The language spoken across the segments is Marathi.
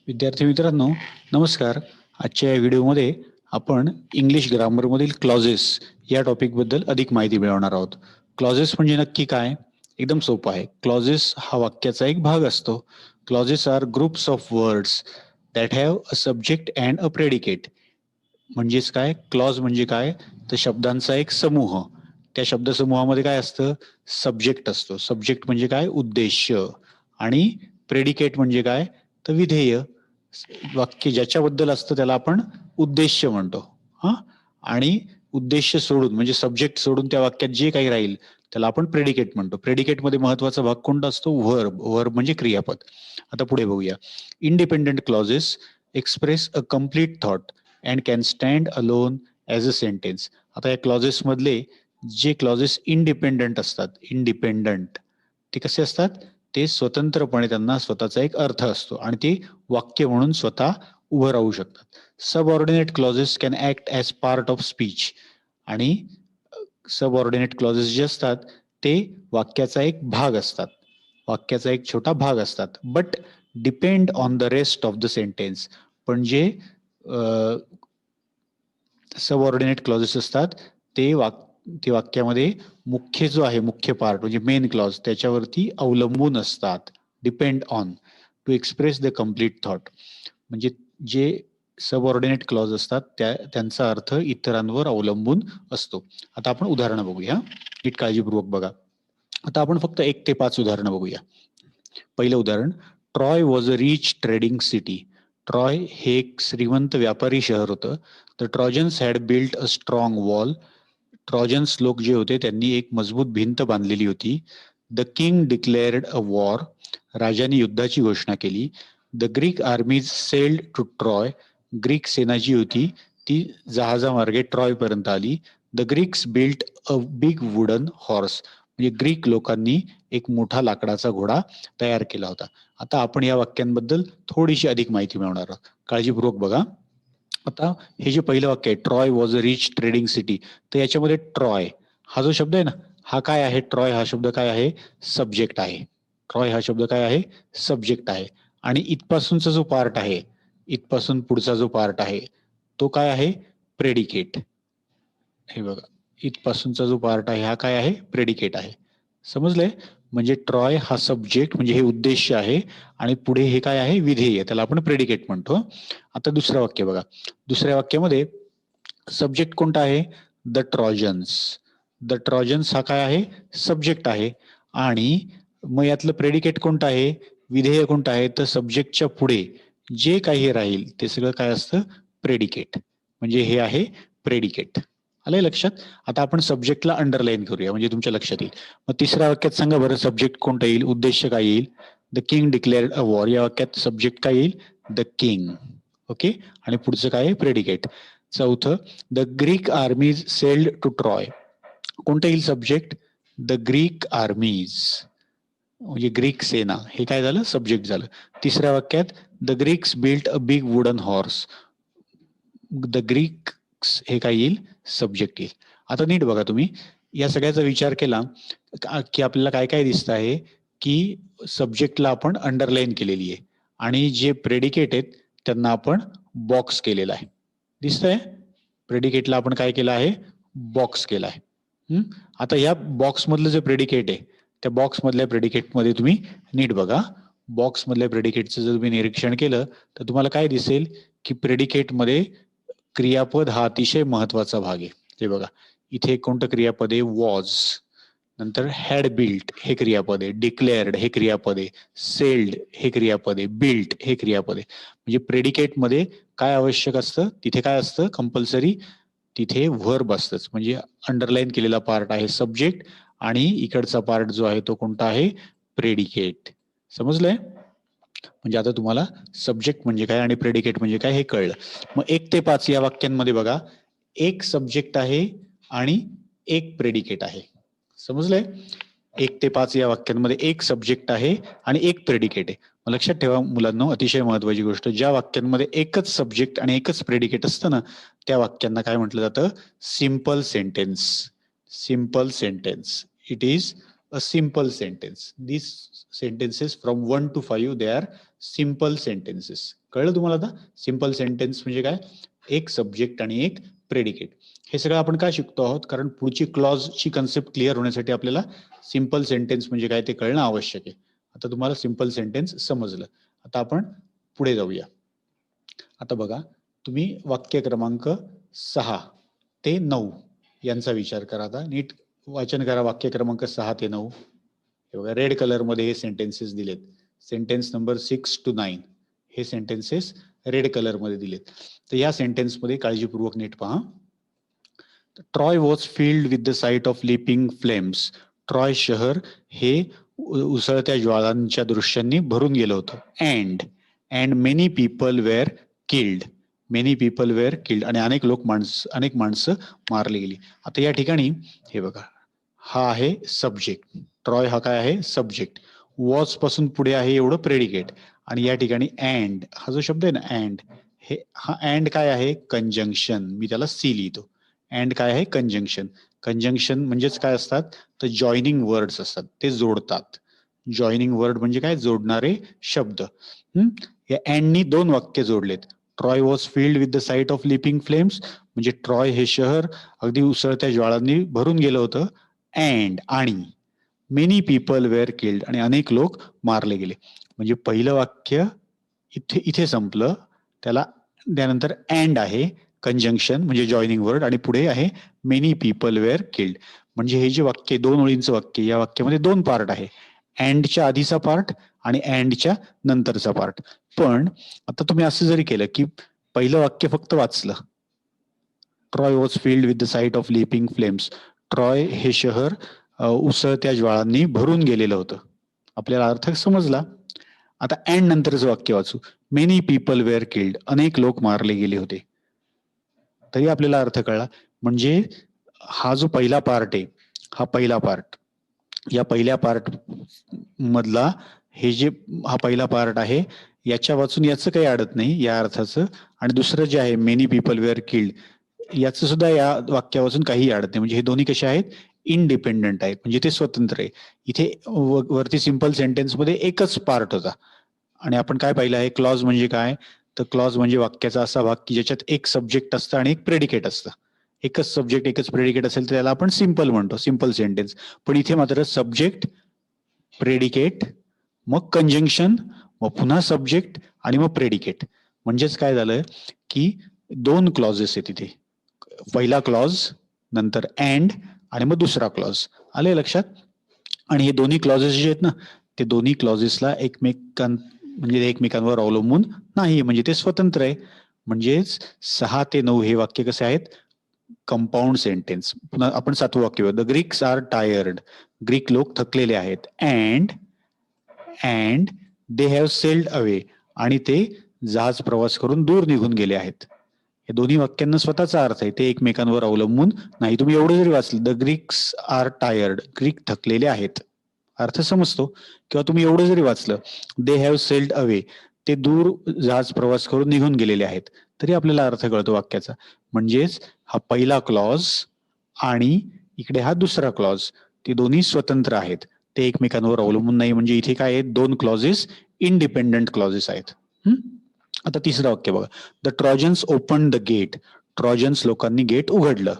विद्यार्थी मित्रांनो, नमस्कार. आजच्या या व्हिडिओमध्ये आपण इंग्लिश ग्रामरमधील क्लॉजेस या टॉपिकबद्दल अधिक माहिती मिळवणार आहोत. क्लॉजेस म्हणजे नक्की काय? एकदम सोपं आहे. क्लॉजेस हा वाक्याचा एक भाग असतो. Clauses are groups of words that have a subject and a predicate. म्हणजेच काय? क्लॉज म्हणजे काय? तर शब्दांचा एक समूह. त्या शब्दसमूहामध्ये काय असतं? सब्जेक्ट असतो. सब्जेक्ट म्हणजे काय? उद्देश. आणि प्रेडिकेट म्हणजे काय? तर विधेय. वाक्य ज्याच्याबद्दल असतं त्याला आपण उद्देश म्हणतो. हा, आणि उद्देश सोडून म्हणजे सब्जेक्ट सोडून त्या वाक्यात जे काही राहील त्याला आपण प्रेडिकेट म्हणतो. प्रेडिकेट मध्ये महत्वाचा भाग कोणता असतो? व्हर्ब. व्हर्ब म्हणजे क्रियापद. आता पुढे बघूया. Independent clauses express a complete thought and can stand alone as a sentence. आता या क्लॉजेस मधले जे क्लॉजेस इंडिपेंडंट असतात, इंडिपेंडंट ते कसे असतात? ते स्वतंत्रपणे त्यांना स्वतःचा एक अर्थ असतो आणि ते वाक्य म्हणून स्वतः उभं राहू शकतात. Subordinate clauses can act as part of speech. आणि सबऑर्डिनेट क्लॉजेस जे असतात ते वाक्याचा एक भाग असतात, वाक्याचा एक छोटा भाग असतात. But depend on the rest of the sentence. पण जे सबऑर्डिनेट क्लॉजेस असतात ते वाक्यामध्ये मुख्य जो आहे, मुख्य पार्ट म्हणजे मेन क्लॉज त्याच्यावरती अवलंबून असतात. Depend on to express the complete thought. म्हणजे जे सबऑर्डिनेट क्लॉज असतात त्यांचा अर्थ इतरांवर अवलंबून असतो. आता आपण उदाहरणं बघूया, नीट काळजीपूर्वक बघा. आता आपण फक्त 1 ते 5 उदाहरणं बघूया. पहिलं उदाहरण, Troy was a rich trading city. Troy हे एक श्रीमंत व्यापारी शहर होतं. The Trojans had built a strong wall. Trojans लोक जे होते त्यांनी एक मजबूत भिंत बांधलेली होती. The king declared a war. राजाने युद्धाची घोषणा केली. The Greek armies sailed to Troy. Greek सेना जी होती ती जहाजामार्गे ट्रॉय पर्यंत आली. The Greeks built a big wooden horse. म्हणजे ग्रीक लोकांनी एक मोठा लाकडाचा घोडा तयार केला होता. आता आपण या वाक्यांबद्दल थोडीशी अधिक माहिती मिळवणार आहोत. काळजीपूर्वक बघा. आता हे जे पहिलं वाक्य आहे, Troy was a rich trading city, तर याच्यामध्ये ट्रॉय हा जो शब्द आहे ना, हा काय आहे? ट्रॉय हा शब्द काय आहे? सब्जेक्ट आहे. ट्रॉय हा शब्द काय आहे? सब्जेक्ट आहे. आणि इथपासूनचा जो पार्ट आहे, इथपासून पुढचा जो पार्ट आहे तो काय आहे? प्रेडिकेट. हे बघा, इथपासूनचा जो पार्ट आहे हा काय आहे? प्रेडिकेट आहे. समजलंय? म्हणजे ट्रॉय हा सब्जेक्ट म्हणजे हे उद्देश आहे आणि पुढे हे काय आहे? विधेय. त्याला आपण प्रेडिकेट म्हणतो. आता दुसरं वाक्य बघा. दुसऱ्या वाक्यामध्ये सब्जेक्ट कोणता आहे? The trojans. द ट्रॉजन्स हा काय आहे? सब्जेक्ट आहे. आणि मग यातलं प्रेडिकेट कोणतं आहे? विधेय कोणतं आहे? तर सब्जेक्टच्या पुढे जे काही राहील ते सगळं काय असतं? प्रेडिकेट. म्हणजे हे आहे प्रेडिकेट. आलंय लक्षात? आता आपण सब्जेक्टला अंडरलाईन करूया म्हणजे तुमच्या लक्षात येईल. मग तिसऱ्या वाक्यात सांगा बरं, सब्जेक्ट कोणता येईल? उद्देश काय येईल? The king declared a war. या वाक्यात सब्जेक्ट काय येईल? The king. ओके. आणि पुढचं काय आहे? प्रेडिकेट. चौथं, the Greek armies sailed to Troy. कोणतं येईल सब्जेक्ट? द ग्रीक आर्मीज म्हणजे ग्रीक सेना. हे काय झालं? सब्जेक्ट झालं. तिसऱ्या वाक्यात the Greeks built a big wooden horse. The Greeks हे काय येईल? सब्जेक्ट येईल. आता नीट बघा तुम्ही, या सगळ्याचा विचार केला की आपल्याला काय काय दिसत आहे की सब्जेक्टला आपण अंडरलाईन केलेली आहे आणि जे प्रेडिकेट आहेत त्यांना आपण बॉक्स केलेला आहे. दिसतंय? प्रेडिकेटला आपण काय केलं आहे? बॉक्स केला आहे. आता या बॉक्स मधलं जे प्रेडिकेट आहे त्या बॉक्स मधल्या प्रेडिकेटमध्ये तुम्ही नीट बघा. बॉक्स मधल्या प्रेडिकेटचं जर तुम्ही निरीक्षण केलं तर तुम्हाला काय दिसेल की प्रेडिकेटमध्ये क्रियापद हा अतिशय महत्वाचा भाग आहे. हे बघा, इथे कोणतं क्रियापद आहे? वॉज. नंतर हॅड बिल्ट हे क्रियापद आहे. डिक्लेअर्ड हे क्रियापद आहे. सेल्ड हे क्रियापद आहे. बिल्ट हे क्रियापद आहे. म्हणजे प्रेडिकेटमध्ये काय आवश्यक असतं? तिथे काय असतं? कंपल्सरी तिथे व्हर्ब असतंच. म्हणजे अंडरलाईन केलेला पार्ट आहे सब्जेक्ट आणि इकडचा पार्ट जो आहे तो कोणता आहे? प्रेडिकेट. समजलंय? म्हणजे आता तुम्हाला सब्जेक्ट म्हणजे काय आणि प्रेडिकेट म्हणजे काय हे कळलं. मग 1 ते 5 या वाक्यांमध्ये बघा, एक सब्जेक्ट आहे आणि एक प्रेडिकेट आहे. समजलंय? 1 ते 5 या वाक्यांमध्ये एक सब्जेक्ट आहे आणि एक प्रेडिकेट आहे. मग लक्षात ठेवा मुलांनो, अतिशय महत्वाची गोष्ट, ज्या वाक्यांमध्ये एकच सब्जेक्ट आणि एकच प्रेडिकेट असतं ना त्या वाक्यांना काय म्हटलं जातं? Simple sentence. Simple sentence. It is a simple sentence. These sentences from 1 to 5 they are simple sentences. कळलं तुम्हाला आता? सिंपल सेंटेन्स म्हणजे काय? एक सब्जेक्ट आणि एक प्रेडिकेट. हे सगळं आपण काय शिकतो आहोत? कारण पुढची क्लॉजची कन्सेप्ट क्लिअर होण्यासाठी आपल्याला सिंपल सेंटेन्स म्हणजे काय ते कळणं आवश्यक आहे. आता तुम्हाला सिंपल सेंटेन्स समजलं. आता आपण पुढे जाऊया. आता बघा, तुम्ही वाक्य क्रमांक 6 ते 9 यांचा विचार करा. आता नीट वाचन करा वाक्य क्रमांक 6 ते 9. हे बघा, रेड कलर मध्ये हे सेंटेन्सेस दिलेत. सेंटेन्स नंबर 6 to 9 हे सेंटेन्सेस रेड कलर मध्ये दिलेत. तर या सेंटेन्स मध्ये काळजीपूर्वक नीट पहा. Troy was filled with the sight of leaping flames. Troy शहर हे उसळत्या ज्वाळांच्या दृश्यांनी भरून गेलं होतं. And many people were killed. Many people were killed आणि अनेक माणसं मारली गेली. आता या ठिकाणी हे बघा, हा आहे सब्जेक्ट. ट्रॉय हा काय आहे? सब्जेक्ट. वॉज पासून पुढे आहे एवढं प्रेडिकेट. आणि या ठिकाणी अँड हा जो शब्द आहे ना, अँड, हे हा अँड काय आहे? कंजंक्शन. मी त्याला सी लिहितो. अँड काय आहे? कंजंक्शन. कंजंक्शन म्हणजेच काय असतात? तर जॉईनिंग वर्ड्स असतात, ते जोडतात. जॉईनिंग वर्ड म्हणजे काय? जोडणारे शब्द. या अँडनी 2 वाक्य जोडलेत. Troy was filled with the sight of leaping flames म्हणजे ट्रॉय हे शहर अगदी उसळत्या ज्वाळांनी भरून गेलं होतं. अँड आणि मेनी पीपल वेअर किल्ड आणि अनेक लोक मारले गेले. म्हणजे पहिलं वाक्य इथे संपलं. त्यानंतर अँड आहे कंजंक्शन म्हणजे जॉईनिंग वर्ड आणि पुढे आहे मेनी पीपल वेअर किल्ड. म्हणजे हे जे वाक्य 2 ओळींचं वाक्य, या वाक्यामध्ये 2 पार्ट आहे. अँडच्या आधीचा पार्ट आणि अँडच्या नंतरचा पार्ट. पण आता तुम्ही असं जरी केलं की पहिलं वाक्य फक्त वाचलं, Troy was filled with the sight of leaping flames. Troy हे शहर उसळत्या ज्वाळांनी भरून गेलेलं होतं. आपल्याला अर्थ समजला. आता अँड नंतरचं वाक्य वाचू. Many people were killed. अनेक लोक मारले गेले होते. तरी आपल्याला अर्थ कळला. म्हणजे हा जो पहिला पार्ट आहे, हा पहिला पार्ट, या पहिल्या पार्ट मधला हा पहिला पार्ट आहे, याच्या वाचून याचं काही अडत नाही या अर्थाचं. आणि दुसरं जे आहे मेनी पीपल वेअर किल्ड, याचं सुद्धा या वाक्यापासून काही अडत नाही. म्हणजे हे दोन्ही कसे आहेत? इंडिपेंडंट आहेत, म्हणजे ते स्वतंत्र आहे. इथे वरती सिंपल सेंटेन्स मध्ये एकच पार्ट होता. आणि आपण काय पाहिलं आहे? क्लॉज म्हणजे काय? तर क्लॉज म्हणजे वाक्याचा असा भाग की ज्याच्यात एक सब्जेक्ट असतं आणि एक प्रेडिकेट असतं. एकच सब्जेक्ट एकच प्रेडिकेट असेल तर त्याला आपण सिंपल म्हणतो, सिंपल सेंटेन्स. पण इथे मात्र सब्जेक्ट, प्रेडिकेट, मग कंजंक्शन, मग पुन्हा सब्जेक्ट आणि मग प्रेडिकेट. म्हणजेच काय झालं की 2 क्लॉजेस आहेत इथे. पहिला क्लॉज, नंतर अँड आणि मग दुसरा क्लॉज. आले लक्षात? आणि हे दोन्ही क्लॉजेस जे आहेत ना, ते दोन्ही क्लॉजेसला एकमेकांवर अवलंबून नाही, म्हणजे ते स्वतंत्र आहे. म्हणजेच 6 ते 9 हे वाक्य कसे आहेत? Compound sentence. पुन्हा आपण 7वं वाक्य, the Greeks are tired. Greek लोक थकलेले आहेत. And they have sailed away. आणि ते जहाज प्रवास करून दूर निघून गेले आहेत. हे दोन्ही वाक्यांना स्वतःचा अर्थ आहे, ते एकमेकांवर अवलंबून नाही. तुम्ही एवढं जरी वाचलं, the Greeks are tired, Greek थकलेले आहेत, अर्थ समजतो. किंवा तुम्ही एवढं जरी वाचलं, दे हॅव सेल्ड अवे, ते दूर जहाज प्रवास करून निघून गेलेले आहेत, तरी आपल्याला अर्थ कळतो वाक्याचा. म्हणजेच हा पहिला क्लॉज आणि इकडे हा दुसरा क्लॉज, ते दोन्ही स्वतंत्र आहेत, ते एकमेकांवर अवलंबून नाही. म्हणजे इथे काय आहेत? 2 क्लॉजेस इंडिपेंडंट क्लॉजेस आहेत. आता तिसरं वाक्य बघा. The Trojans open the gate. Trojans लोकांनी गेट उघडलं.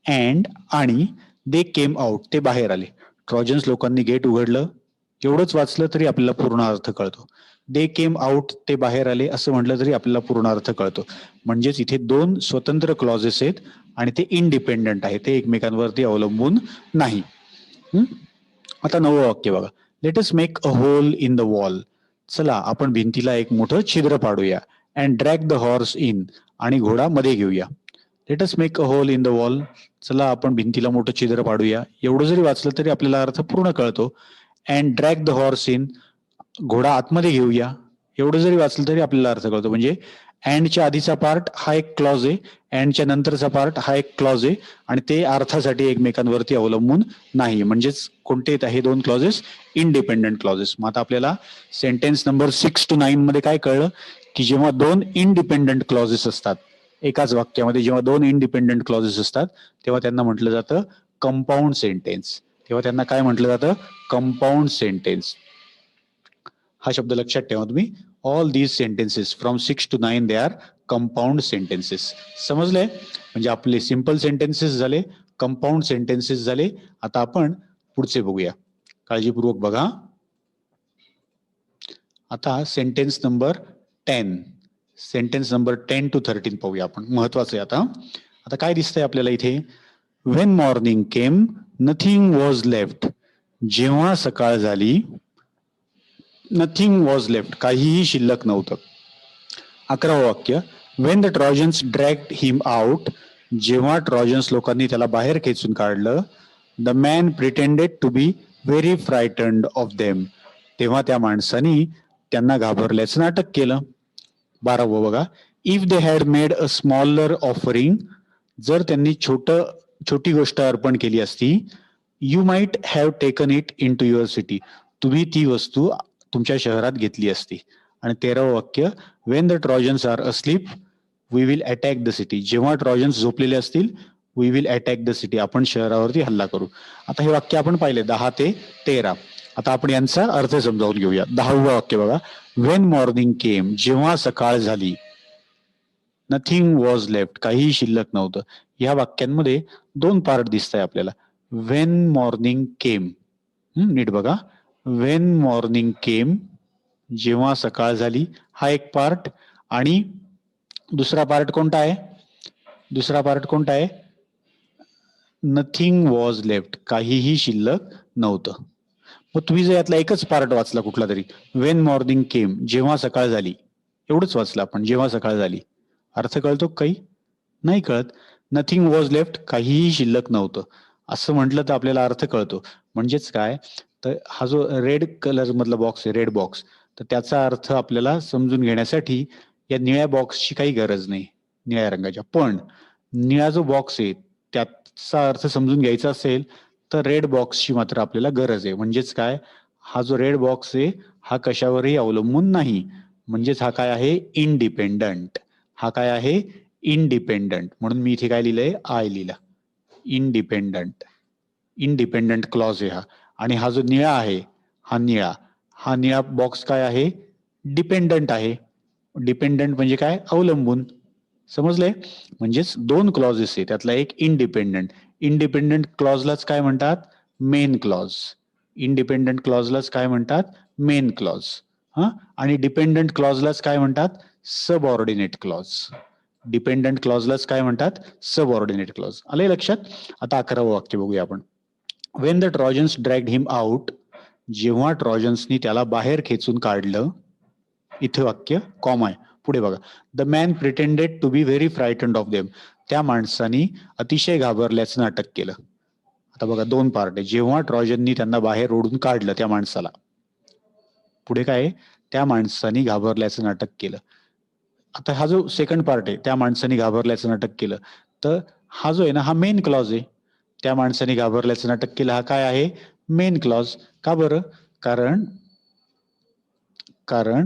अँड आणि दे केम आउट, ते बाहेर आले. ट्रॉजन्स लोकांनी गेट उघडलं, एवढंच वाचलं तरी आपल्याला पूर्ण अर्थ कळतो. दे केम आउट, ते बाहेर आले असं म्हटलं तरी आपल्याला पूर्ण अर्थ कळतो. म्हणजेच इथे 2 स्वतंत्र क्लॉजेस आहेत आणि ते इंडिपेंडंट आहे, ते एकमेकांवरती अवलंबून नाही. आता 9वं वाक्य बघा. Let us make a hole in the wall. चला आपण भिंतीला एक मोठं छिद्र पाडूया. And drag the horse in, आणि घोडा मध्ये घेऊया. Let us make a hole in the wall, चला आपण भिंतीला मोठं छिद्र पाडूया. एवढं जरी वाचलं तरी आपल्याला अर्थ पूर्ण कळतो. And drag the horse in, घोडा आतमध्ये घेऊया. एवढं जरी वाचलं तरी आपल्याला अर्थ कळतो. म्हणजे अँडच्या आधीचा पार्ट हा एक क्लॉज आहे, अँडच्या नंतरचा पार्ट हा एक क्लॉज आहे, आणि ते अर्थासाठी एकमेकांवरती अवलंबून नाही. म्हणजेच कोणते आहेत हे 2 क्लॉजेस? Independent clauses. मग आता आपल्याला सेंटेन्स नंबर 6 to 9 मध्ये काय कळलं की जेव्हा 2 इंडिपेंडंट क्लॉजेस असतात एकाच वाक्यामध्ये, जेव्हा 2 इंडिपेंडंट क्लॉजेस असतात तेव्हा त्यांना म्हटलं जातं कंपाऊंड सेंटेन्स. तेव्हा त्यांना काय म्हटलं जातं? Compound sentence. हा शब्द लक्षात ठेवा तुम्ही. All these sentences from 6 to 9 they are compound sentences. समजले? म्हणजे आपले सिंपल सेंटेन्सेस झाले, कंपाऊंड सेंटेन्सेस झाले. आता आपण पुढचे बघूया, काळजीपूर्वक बघा. आता sentence number 10, sentence number 10 to 13 पाहूया आपण. महत्वाचं आहे. आता काय दिसतंय आपल्याला इथे? When morning came nothing was left. जेव्हा सकाळ झाली, नथिंग वॉज लेफ्ट, काहीही शिल्लक नव्हतं. 11वं वाक्य, when the Trojans dragged him out. जेव्हा ट्रॉजन्स लोकांनी त्याला बाहेर खेचून काढलं, the man pretended to be very frightened of them. तेव्हा त्या माणसानी त्यांना घाबरल्याचं नाटक केलं. 12वं बघा, if they had made a smaller offering. जर त्यांनी छोटी गोष्ट अर्पण केली असती, you might have taken it in to your city. तुम्ही ती वस्तू तुमच्या शहरात घेतली असती. आणि 13वं वाक्य, when the Trojans are asleep we will attack the city. जेव्हा ट्रॉजन्स झोपलेले असतील, we will attack the city, आपण शहरावरती हल्ला करू. आता हे वाक्य आपण पाहिले 10 ते 13. आता आपण यांचा अर्थ समजावून घेऊया. 10वं वाक्य बघा, वेन मॉर्निंग केम. जेव्हा सकाळ झाली, नथिंग वॉज लेफ्ट, काहीही शिल्लक नव्हतं. या वाक्यांमध्ये 2 पार्ट दिसत आहे आपल्याला. वेन मॉर्निंग केम, नीट बघा. वेन मॉर्निंग केम, जेव्हा सकाळ झाली, हा एक पार्ट. आणि दुसरा पार्ट कोणता आहे? दुसरा पार्ट कोणता आहे? नथिंग वॉज लेफ्ट, काहीही शिल्लक नव्हतं. मग तुम्ही जर यातला एकच पार्ट वाचला कुठला तरी, वेन मॉर्निंग केम, जेव्हा सकाळ झाली, एवढंच वाचलं आपण, जेव्हा सकाळ झाली, अर्थ कळतो काही? नाही कळत. नथिंग वॉज लेफ्ट, काहीही शिल्लक नव्हतं, असं म्हटलं तर आपल्याला अर्थ कळतो. म्हणजेच काय, तर हा जो रेड कलर मधला बॉक्स आहे, रेड बॉक्स, तर त्याचा अर्थ आपल्याला समजून घेण्यासाठी या निळ्या बॉक्सची काही गरज नाही, निळ्या रंगाच्या. पण निळा जो बॉक्स आहे त्याचा अर्थ समजून घ्यायचा असेल तर रेड बॉक्सची मात्र आपल्याला गरज आहे. म्हणजेच काय, हा जो रेड बॉक्स आहे हा कशावरही अवलंबून नाही. म्हणजेच हा काय आहे? इंडिपेंडंट. हा काय आहे? इंडिपेंडंट. म्हणून मी इथे काय लिहिलंय? आय लिहिलं. इंडिपेंडंट. इंडिपेंडंट क्लॉज आहे हा. आणि हा जो निळा आहे, हा निळा बॉक्स काय आहे? डिपेंडंट आहे. डिपेंडंट म्हणजे काय? अवलंबून. समजले? म्हणजेच 2 क्लॉजेस आहे, त्यातला एक इंडिपेंडंट. इंडिपेंडंट क्लॉजलाच काय म्हणतात? Main clause. इंडिपेंडंट क्लॉजलाच काय म्हणतात? Main clause. आणि डिपेंडंट क्लॉजलाच काय म्हणतात? Subordinate clause. डिपेंडंट क्लॉजलाच काय म्हणतात? Subordinate clause. आलंय लक्षात? आता 11वं वाक्य बघूया आपण. When the Trojans dragged him out. जेव्हा ट्रॉजन्सनी त्याला बाहेर खेचून काढलं. इथे वाक्य कॉमा आहे. पुढे बघा, the man pretended to be very frightened of them. त्या माणसानी अतिशय घाबरल्याचं नाटक केलं. आता बघा 2 पार्ट आहे. जेव्हा ट्रॉजननी त्यांना बाहेर ओढून काढलं त्या माणसाला. पुढे काय आहे? त्या माणसानी घाबरल्याचं नाटक केलं. आता हा जो सेकंड पार्ट आहे, त्या माणसानी घाबरल्याचं नाटक केलं, तर हा जो आहे ना, हा मेन क्लॉज आहे. त्या माणसाने घाबरल्याचं नाटक केलं, हा काय आहे? Main clause. का बरं? कारण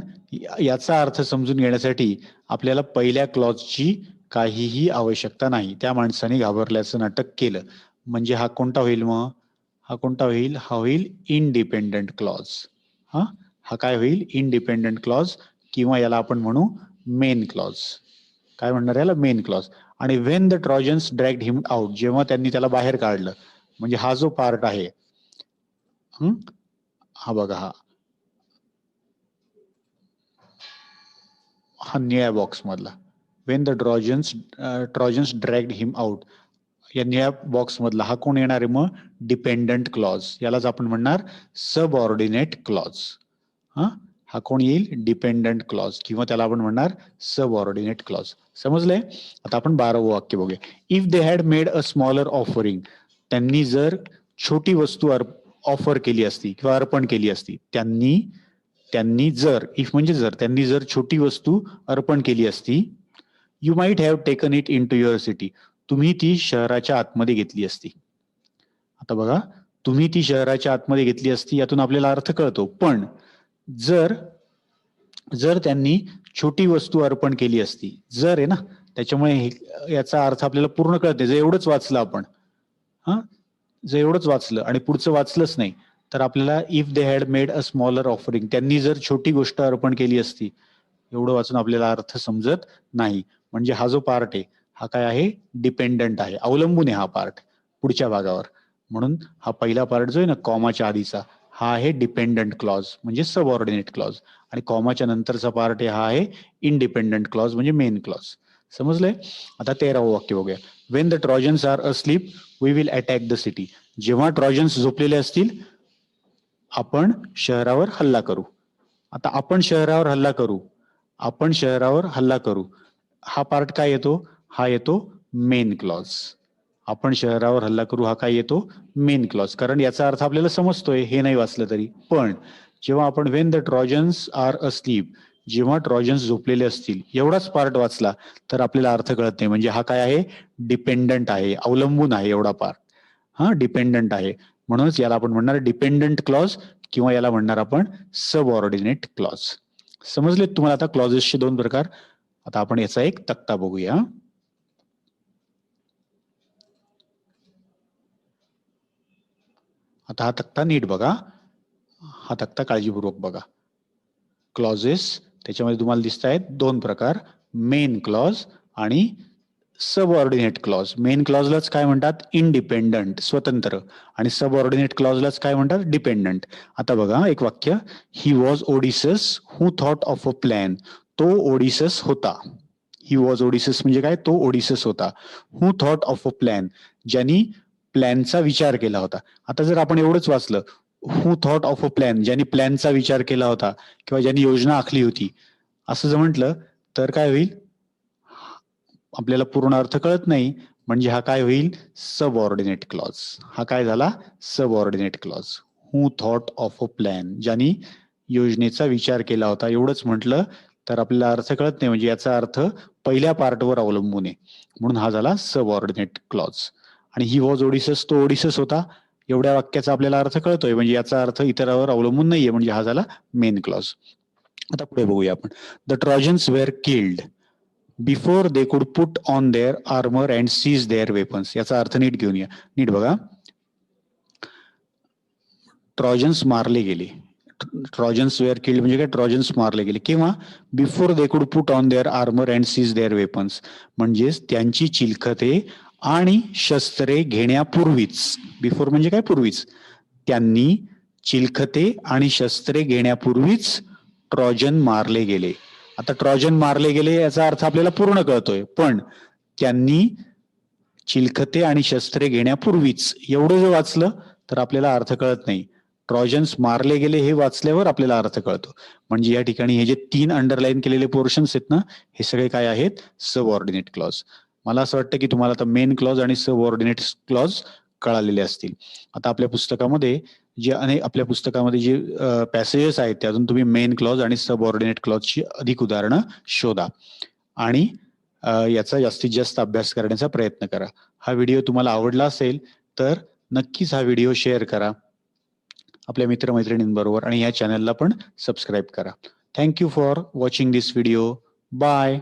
याचा अर्थ समजून घेण्यासाठी आपल्याला पहिल्या क्लॉजची काहीही आवश्यकता नाही. त्या माणसाने घाबरल्याचं नाटक केलं म्हणजे हा कोणता होईल? मग हा कोणता होईल? हा होईल इंडिपेंडंट क्लॉज. हा काय होईल? इंडिपेंडंट क्लॉज, किंवा याला आपण म्हणू मेन क्लॉज. काय म्हणणार याला? Main clause. आणि when the Trojans dragged him out, जेव्हा त्यांनी त्याला बाहेर काढलं, म्हणजे हा जो पार्ट आहे, हा बघा, हा निळ्या बॉक्स मधला. Wien the Trojans dragged him out, या निळ्या बॉक्स मधला हा कोण येणार आहे? मग डिपेंडंट क्लॉज. यालाच आपण म्हणणार सबऑर्डिनेट क्लॉज. हा कोण येईल? डिपेंडंट क्लॉज, किंवा त्याला आपण म्हणणार सबऑर्डिनेट क्लॉज. समजलंय? आता आपण 12वं वाक्य बघूया. If they had made a smaller offering. त्यांनी जर छोटी वस्तू ऑफर केली असती किंवा अर्पण केली असती. त्यांनी जर, इफ म्हणजे जर, त्यांनी जर छोटी वस्तू अर्पण केली असती, you might have taken it in to your city. तुम्ही ती शहराच्या आतमध्ये घेतली असती. आता बघा, तुम्ही ती शहराच्या आतमध्ये घेतली असती, यातून आपल्याला अर्थ कळतो. पण जर त्यांनी छोटी वस्तू अर्पण केली असती, जर आहे ना, त्याच्यामुळे याचा अर्थ आपल्याला पूर्ण कळते. जर एवढंच वाचलं आपण, जर एवढंच वाचलं आणि पुढचं वाचलंच नाही तर आपल्याला if they had made a smaller offering, त्यांनी जर छोटी गोष्ट अर्पण केली असती, एवढं वाचून आपल्याला अर्थ समजत नाही. म्हणजे हा जो पार्ट आहे हा काय आहे, डिपेंडंट आहे, अवलंबून आहे हा पार्ट पुढच्या भागावर. म्हणून हा पहिला पार्ट जो आहे ना कॉमाच्या आधीचा, हा आहे डिपेंडंट क्लॉज म्हणजे सबऑर्डिनेट क्लॉज, आणि कॉमाच्या नंतरचा पार्ट हा आहे इंडिपेंडंट क्लॉज म्हणजे मेन क्लॉज. समजलंय? आता 13वं वाक्य बघूया. When the Trojans are asleep we will attack the city. जेव्हा ट्रॉजन्स झोपलेले असतील आपण शहरावर हल्ला करू. आता आपण शहरावर हल्ला करू, आपण शहरावर हल्ला करू, हा पार्ट काय येतो, हा येतो मेन क्लॉज. आपण शहरावर हल्ला करू हा काय येतो, मेन क्लॉज. कारण याचा अर्थ आपल्याला समजतोय हे नाही वाचलं तरी. पण जेव्हा आपण when the Trojans are asleep, जेव्हा ट्रॉजन्स झोपलेले असतील, एवढाच पार्ट वाचला तर आपल्याला अर्थ कळत नाही. म्हणजे हा काय आहे, डिपेंडंट आहे, अवलंबून आहे एवढा पार्ट. हा डिपेंडंट आहे, म्हणूनच याला आपण म्हणणार डिपेंडंट क्लॉज किंवा याला म्हणणार आपण सबऑर्डिनेट क्लॉज. समजलेत तुम्हाला आता क्लॉजेसचे दोन प्रकार? आता आपण याचा एक तक्ता बघूया. आता हा तक्ता नीट बघा, हा तक्ता काळजीपूर्वक बघा. क्लॉजेस त्याच्यामध्ये तुम्हाला दिसत आहेत दोन प्रकार, मेन क्लॉज आणि सबऑर्डिनेट क्लॉज. मेन क्लॉजलाच काय म्हणतात, इंडिपेंडंट स्वतंत्र, आणि सबऑर्डिनेट क्लॉजलाच काय म्हणतात, डिपेंडंट. आता बघा एक वाक्य, he was Odysseus who thought of a plan. तो ओडिसस होता. ही वॉज ओडिसस म्हणजे काय, तो ओडिसस होता. हू थॉट ऑफ अ प्लॅन, ज्यांनी प्लॅनचा विचार केला होता. आता जर आपण एवढंच वाचलं, हू थॉट ऑफ अ प्लॅन, ज्यांनी प्लॅनचा विचार केला होता किंवा ज्यांनी योजना आखली होती, असं जर म्हटलं तर काय होईल, आपल्याला पूर्ण अर्थ कळत नाही. म्हणजे हा काय होईल, सबऑर्डिनेट क्लॉज. हा काय झाला, subordinate clause. Who thought of a plan, ज्यांनी योजनेचा विचार केला होता, एवढंच म्हटलं तर आपल्याला अर्थ कळत नाही. म्हणजे याचा अर्थ पहिल्या पार्टवर अवलंबून आहे, म्हणून हा झाला सबऑर्डिनेट क्लॉज. आणि ही वॉज ओडिसस, तो ओडिसस होता, एवढ्या वाक्याचा आपल्याला अर्थ कळतोय, म्हणजे याचा अर्थ इतरावर अवलंबून नाहीये, म्हणजे हा झाला मेन क्लॉज. आता पुढे बघूया आपण. The Trojans were killed before they could put on their armour and seize their weapons. याचा अर्थ नीट घेऊन या, नीट बघा. ट्रॉजन्स मारले गेले, ट्रॉजन्स वेअर किल्ड म्हणजे काय, ट्रॉजन्स मारले गेले केव्हा, before they could put on their armour and seize their weapons, म्हणजेच त्यांची चिलखते आणि शस्त्रे घेण्यापूर्वीच. बिफोर म्हणजे काय, पूर्वीच. त्यांनी चिलखते आणि शस्त्रे घेण्यापूर्वीच ट्रॉजन मारले गेले. आता ट्रॉजन मारले गेले याचा अर्थ आपल्याला पूर्ण कळतोय, पण त्यांनी चिलखते आणि शस्त्रे घेण्यापूर्वीच, एवढं जर वाचलं तर आपल्याला अर्थ कळत नाही. ट्रॉजन्स मारले गेले हे वाचल्यावर आपल्याला अर्थ कळतो. म्हणजे या ठिकाणी हे जे 3 अंडरलाईन केलेले पोर्शन्स आहेत ना, हे सगळे काय आहेत, सबऑर्डिनेट क्लॉज. मला असं वाटतं की तुम्हाला आता मेन क्लॉज आणि सबऑर्डिनेट क्लॉज कळालेले असतील. आता आपल्या पुस्तकामध्ये आपल्या पुस्तकामध्ये जे पॅसेजेस आहेत त्यातून तुम्ही मेन क्लॉज आणि सबऑर्डिनेट क्लॉजची अधिक उदाहरणं शोधा आणि याचा जास्तीत जास्त अभ्यास करण्याचा प्रयत्न करा. हा व्हिडिओ तुम्हाला आवडला असेल तर नक्कीच हा व्हिडिओ शेअर करा आपल्या मित्रमैत्रिणींबरोबर आणि या चॅनलला पण सबस्क्राईब करा. Thank you for watching this video. Bye.